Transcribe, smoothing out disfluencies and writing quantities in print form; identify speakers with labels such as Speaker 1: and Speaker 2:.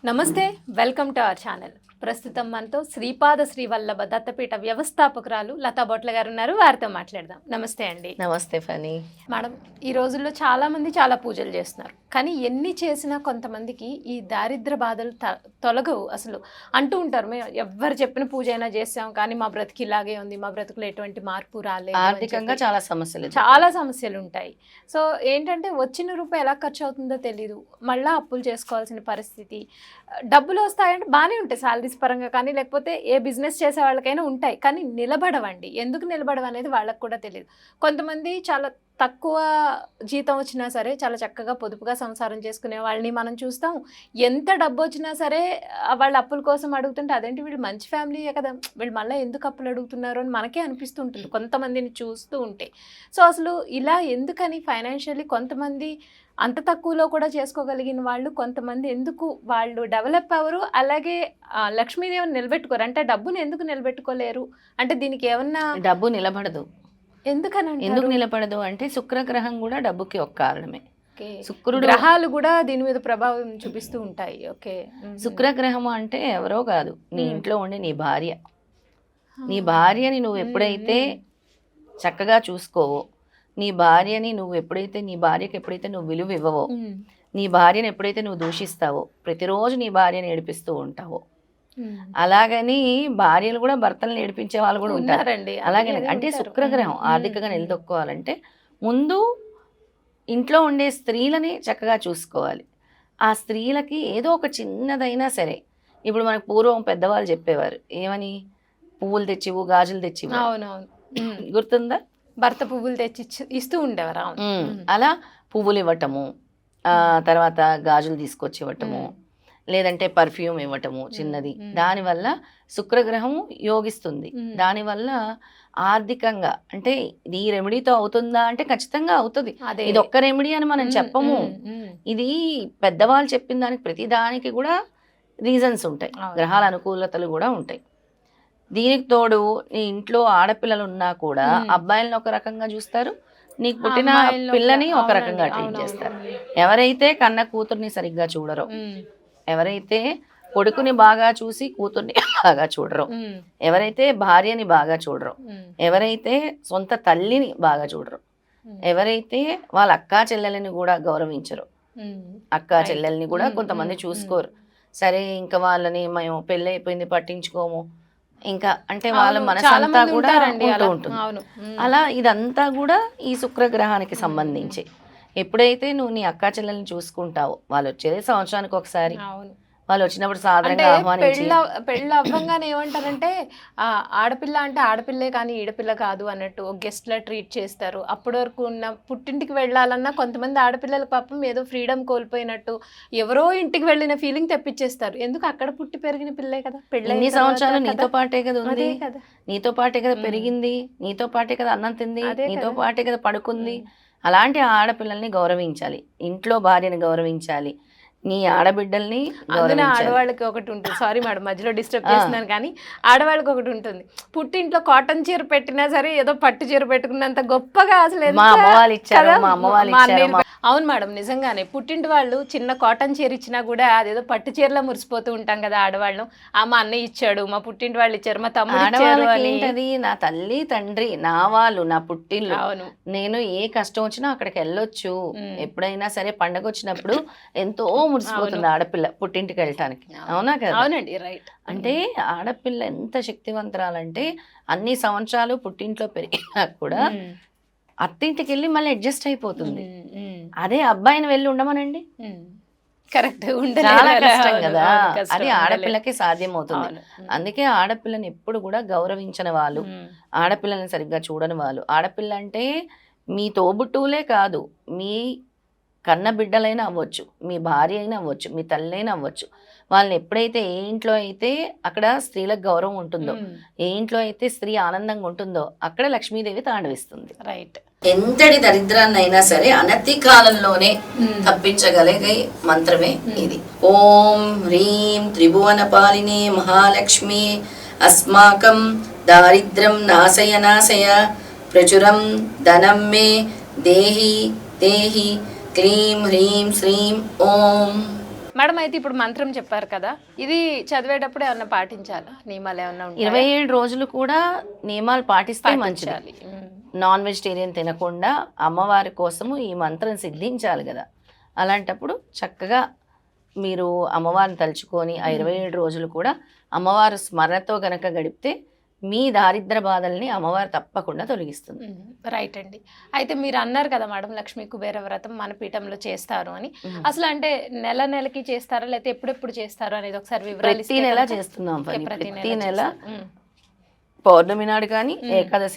Speaker 1: నమస్తే, welcome to our channel. ప్రస్తుతం మనతో శ్రీపాద శ్రీవల్లభ దత్తపీఠ వ్యవస్థాపకురాలు లతా బొట్ల గారు ఉన్నారు. వారితో మాట్లాడదాం. నమస్తే అండి.
Speaker 2: నమస్తే ఫనీ
Speaker 1: మేడం, ఈ రోజుల్లో చాలామంది చాలా పూజలు చేస్తున్నారు, కానీ ఎన్ని చేసినా కొంతమందికి ఈ దారిద్ర బాధలు తొలగవు. అసలు అంటూ ఉంటారు, మేము ఎవరు చెప్పిన పూజ అయినా చేస్తాం కానీ మా బ్రతికి ఇలాగే ఉంది, మా బ్రతుకులో ఎటువంటి మార్పు రాలేదు,
Speaker 2: ఆర్థికంగా
Speaker 1: చాలా సమస్యలు ఉంటాయి. సో ఏంటంటే వచ్చిన రూపాయి ఎలా ఖర్చు అవుతుందో తెలీదు, మళ్ళీ అప్పులు చేసుకోవాల్సిన పరిస్థితి. డబ్బులు వస్తాయంటే బాగానే ఉంటాయి సాలరీస్ పరంగా, కానీ లేకపోతే ఏ బిజినెస్ చేసే వాళ్ళకైనా ఉంటాయి, కానీ నిలబడవండి. ఎందుకు నిలబడవు అనేది వాళ్ళకు కూడా తెలియదు. కొంతమంది చాలా తక్కువ జీతం వచ్చినా సరే చాలా చక్కగా పొదుపుగా సంసారం చేసుకునే వాళ్ళని మనం చూస్తాం. ఎంత డబ్బు వచ్చినా సరే వాళ్ళ అప్పుల కోసం అడుగుతుంటే అదేంటి వీళ్ళు మంచి ఫ్యామిలీయే కదా, వీళ్ళు మళ్ళీ ఎందుకు అప్పులు అడుగుతున్నారు అని మనకే అనిపిస్తుంటుంది కొంతమందిని చూస్తూ ఉంటే. సో అసలు ఇలా ఎందుకని ఫైనాన్షియల్లీ కొంతమంది అంత తక్కువలో కూడా చేసుకోగలిగిన వాళ్ళు, కొంతమంది ఎందుకు వాళ్ళు డెవలప్ అవ్వరు, అలాగే లక్ష్మీదేవిని నిలబెట్టుకోరు? అంటే డబ్బుని ఎందుకు నిలబెట్టుకోలేరు అంటే దీనికి ఏమన్నా
Speaker 2: డబ్బు నిలబడదు.
Speaker 1: ఎందుకు
Speaker 2: నిలబడదు అంటే శుక్రగ్రహం కూడా డబ్బుకి ఒక కారణమే.
Speaker 1: శుక్రుడు గ్రహాలు కూడా దీని మీద ప్రభావం చూపిస్తూ ఉంటాయి. ఓకే,
Speaker 2: శుక్రగ్రహం అంటే ఎవరో కాదు, నీ ఇంట్లో ఉండే నీ భార్య. నీ భార్యని నువ్వు ఎప్పుడైతే చక్కగా చూసుకోవో, నీ భార్యకి ఎప్పుడైతే నువ్వు విలువ ఇవ్వవో, నీ భార్యని ఎప్పుడైతే నువ్వు దూషిస్తావో, ప్రతిరోజు నీ భార్యని ఏడిపిస్తూ ఉంటావో, అలాగని భార్యలు కూడా భర్తలను ఏడిపించే వాళ్ళు కూడా ఉంటారండి. అలాగే అంటే శుక్రగ్రహం ఆర్థికంగా నిలదొక్కోవాలంటే ముందు ఇంట్లో ఉండే స్త్రీలని చక్కగా చూసుకోవాలి. ఆ స్త్రీలకి ఏదో ఒక చిన్నదైనా సరే, ఇప్పుడు మనకు పూర్వం పెద్దవాళ్ళు చెప్పేవారు ఏమని, పువ్వులు తెచ్చివు, గాజులు తెచ్చివు.
Speaker 1: అవునవును,
Speaker 2: గుర్తుందా?
Speaker 1: భర్త పువ్వులు తెచ్చి ఇస్తూ ఉండేవారు.
Speaker 2: అలా పువ్వులు ఇవ్వటము, తర్వాత గాజులు తీసుకొచ్చి ఇవ్వటము, లేదంటే పర్ఫ్యూమ్ ఇవ్వటము చిన్నది. దానివల్ల శుక్రగ్రహం యోగిస్తుంది. దానివల్ల ఆర్థికంగా అంటే ఈ రెమెడీతో అవుతుందా అంటే ఖచ్చితంగా అవుతుంది. ఇది ఒక్క రెమెడీ అని మనం చెప్పము. ఇది పెద్దవాళ్ళు చెప్పిన దానికి ప్రతి దానికి కూడా రీజన్స్ ఉంటాయి, గ్రహాల అనుకూలతలు కూడా ఉంటాయి. దీనికి తోడు నీ ఇంట్లో ఆడపిల్లలు ఉన్నా కూడా అబ్బాయిలను ఒక రకంగా చూస్తారు, నీకు పుట్టిన పిల్లని ఒక రకంగా ట్రీట్ చేస్తారు. ఎవరైతే కన్న కూతుర్ని సరిగ్గా చూడరో, ఎవరైతే కొడుకుని బాగా చూసి కూతుర్ని బాగా చూడరు, ఎవరైతే భార్యని బాగా చూడరు, ఎవరైతే సొంత తల్లిని బాగా చూడరు, ఎవరైతే వాళ్ళ అక్కా చెల్లెలని కూడా గౌరవించరు, అక్కా చెల్లెల్ని కూడా కొంతమంది చూసుకోరు. సరే ఇంకా వాళ్ళని మేము పెళ్ళి అయిపోయింది పట్టించుకోము, ఇంకా అంటే వాళ్ళ మనసంతా కూడా ఉంటూ ఉంటుంది. అలా ఇదంతా కూడా ఈ శుక్రగ్రహానికి సంబంధించి. ఎప్పుడైతే నువ్వు నీ అక్కా చెల్లెల్ని చూసుకుంటావో, వాళ్ళు వచ్చేది సంవత్సరానికి ఒకసారి, వాళ్ళు వచ్చినప్పుడు సాధారణంగా ఆహ్వానించి
Speaker 1: పెళ్ళి అవ్వంగానే ఏమంటారంటే ఆడపిల్ల అంటే ఆడపిల్లే కానీ ఈడపిల్ల కాదు అన్నట్టు గెస్ట్ లా ట్రీట్ చేస్తారు. అప్పటి వరకు ఉన్న పుట్టింటికి వెళ్ళాలన్నా కొంతమంది ఆడపిల్లల పాపం ఏదో ఫ్రీడమ్ కోల్పోయినట్టు ఎవరో ఇంటికి వెళ్ళిన ఫీలింగ్ తెప్పించేస్తారు. ఎందుకు అక్కడ పుట్టి పెరిగిన పిల్లే కదా, పెళ్ళి
Speaker 2: సంవత్సరాలు నీతో పాటే కదా ఉంది, నీతో పాటే కదా పెరిగింది, నీతో పాటే కదా అన్నం తింది, నీతో పాటే కదా పడుకుంది. అలాంటి ఆడపిల్లల్ని గౌరవించాలి, ఇంట్లో భార్యని గౌరవించాలి, నీ ఆడబిడ్డల్ని.
Speaker 1: ఆడవాళ్ళకి ఒకటి ఉంటుంది, సారీ మేడం మధ్యలో డిస్టర్బ్ చేస్తున్నాను, కానీ ఆడవాళ్ళకి ఒకటి ఉంటుంది, పుట్టింట్లో కాటన్ చీర పెట్టినా సరే ఏదో పట్టు చీర పెట్టుకున్నంత గొప్పగా అసలు. అవును మేడం, నిజంగానే పుట్టింటి వాళ్ళు చిన్న కాటన్ చీర ఇచ్చినా కూడా అదేదో పట్టు చీరలో మురిసిపోతూ ఉంటాం కదా ఆడవాళ్ళు. మా అన్నయ్య ఇచ్చాడు, మా పుట్టింటి వాళ్ళు ఇచ్చారు, మా తమ్ముడు ఇచ్చారు అని.
Speaker 2: నా తల్లి తండ్రి నా వాళ్ళు, నా పుట్టిల్లు. నేను ఏ కష్టం వచ్చినా అక్కడికి వెళ్ళొచ్చు. ఎప్పుడైనా సరే పండగ వచ్చినప్పుడు ఎంతో మురిసిపోతుంది ఆడపిల్ల పుట్టింటికి వెళ్ళటానికి. అవునా కదా?
Speaker 1: అవునండి, రైట్.
Speaker 2: అంటే ఆడపిల్ల ఎంత శక్తివంతరాలంటే అన్ని సంవత్సరాలు పుట్టింట్లో పెరిగినా కూడా అత్తింటికి వెళ్ళి మళ్ళీ అడ్జస్ట్ అయిపోతుంది. అదే అబ్బాయిని వెళ్ళి ఉండమనండి,
Speaker 1: కరెక్ట్,
Speaker 2: చాలా కష్టం కదా. అది ఆడపిల్లకి సాధ్యమవుతుంది. అందుకే ఆడపిల్లని ఎప్పుడు కూడా గౌరవించని వాళ్ళు, ఆడపిల్లని సరిగ్గా చూడని వాళ్ళు. ఆడపిల్ల అంటే మీ తోబుట్టువులే కాదు, మీ కన్న బిడ్డలైనా అవ్వచ్చు, మీ భార్య అయినా అవ్వచ్చు, మీ తల్లి అయినా అవ్వచ్చు. వాళ్ళని ఎప్పుడైతే ఏ ఇంట్లో అయితే అక్కడ స్త్రీలకు గౌరవం ఉంటుందో, ఏ ఇంట్లో అయితే స్త్రీ ఆనందంగా ఉంటుందో అక్కడ లక్ష్మీదేవి తాండవిస్తుంది.
Speaker 1: రైట్.
Speaker 2: ఎంతటి దరిద్రాన్ని అయినా సరే అనతి కాలంలోనే తప్పించగలిగే మంత్రమే ఇది. ఓం హ్రీం త్రిభువన పాలినే మహాలక్ష్మి అస్మాకం దారిద్రం నాశయ నాశయ ప్రచురం ధనం మే దేహి దేహి క్లీం హ్రీం శ్రీం ఓం.
Speaker 1: మేడం అయితే ఇప్పుడు మంత్రం చెప్పారు కదా, ఇది చదివేటప్పుడు ఏమన్నా పాటించాలా, నియమాలు ఏమన్నా ఉంటాయా?
Speaker 2: 27 రోజులు కూడా నియమాలు పాటిస్తే మంచిది.
Speaker 1: పాటించాలి.
Speaker 2: నాన్ వెజిటేరియన్ తినకుండా అమ్మవారి కోసము ఈ మంత్రం సిద్ధించాలి కదా. అలాంటప్పుడు చక్కగా మీరు అమ్మవారిని తలుచుకొని ఆ 27 రోజులు కూడా అమ్మవారు స్మరణతో గనక గడిపితే మీ దారిద్ర బాధల్ని అమ్మవారు తప్పకుండా తొలగిస్తుంది.
Speaker 1: రైట్ అండి. అయితే మీరు అన్నారు కదా మేడం, లక్ష్మీ కుబేర వ్రతం మన పీఠంలో చేస్తారు అని. అసలు అంటే నెల నెలకి చేస్తారా లేకపోతే ఎప్పుడెప్పుడు చేస్తారు అనేది ఒకసారి వివరాలు
Speaker 2: ప్రతి
Speaker 1: ఇస్తే
Speaker 2: నెల
Speaker 1: కనుక?
Speaker 2: చేస్తున్నాం పని.
Speaker 1: ప్రతి
Speaker 2: ప్రతి నెల
Speaker 1: చేస్తారు.
Speaker 2: పౌర్ణమి నాడు కానీ ఏకాదశి